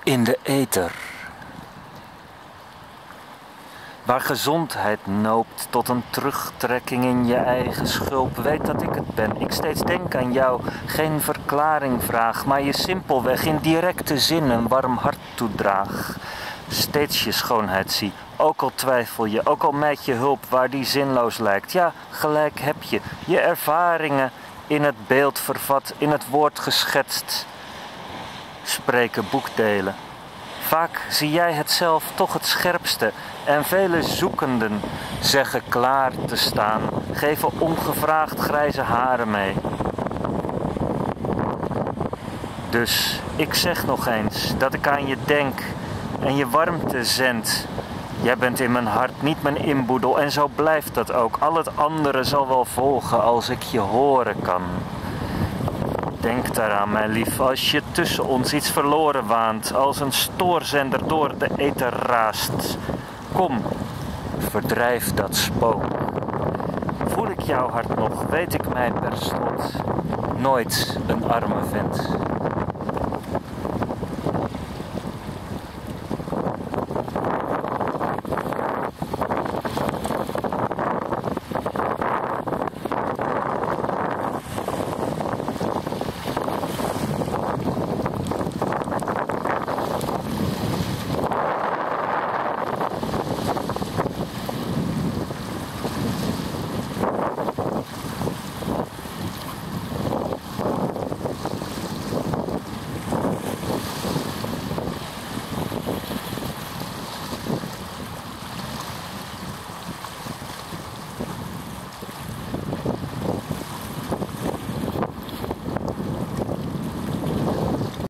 In de ether. Waar gezondheid noopt tot een terugtrekking in je eigen schulp. Weet dat ik het ben. Ik steeds denk aan jou. Geen verklaring vraag, maar je simpelweg in directe zin een warm hart toedraag. Steeds je schoonheid zie. Ook al twijfel je, ook al mijt je hulp waar die zinloos lijkt. Ja, gelijk heb je. Je ervaringen in het beeld vervat, in het woord geschetst. Spreken, boekdelen. Vaak zie jij het zelf toch het scherpste en vele zoekenden zeggen klaar te staan, geven ongevraagd grijze haren mee. Dus ik zeg nog eens dat ik aan je denk en je warmte zend. Jij bent in mijn hart niet mijn inboedel en zo blijft dat ook. Al het andere zal wel volgen als ik je horen kan. Denk daaraan, mijn lief, als je tussen ons iets verloren waant, als een stoorzender door de ether raast. Kom, verdrijf dat spook. Voel ik jouw hart nog, weet ik mij per slot nooit een arme vent.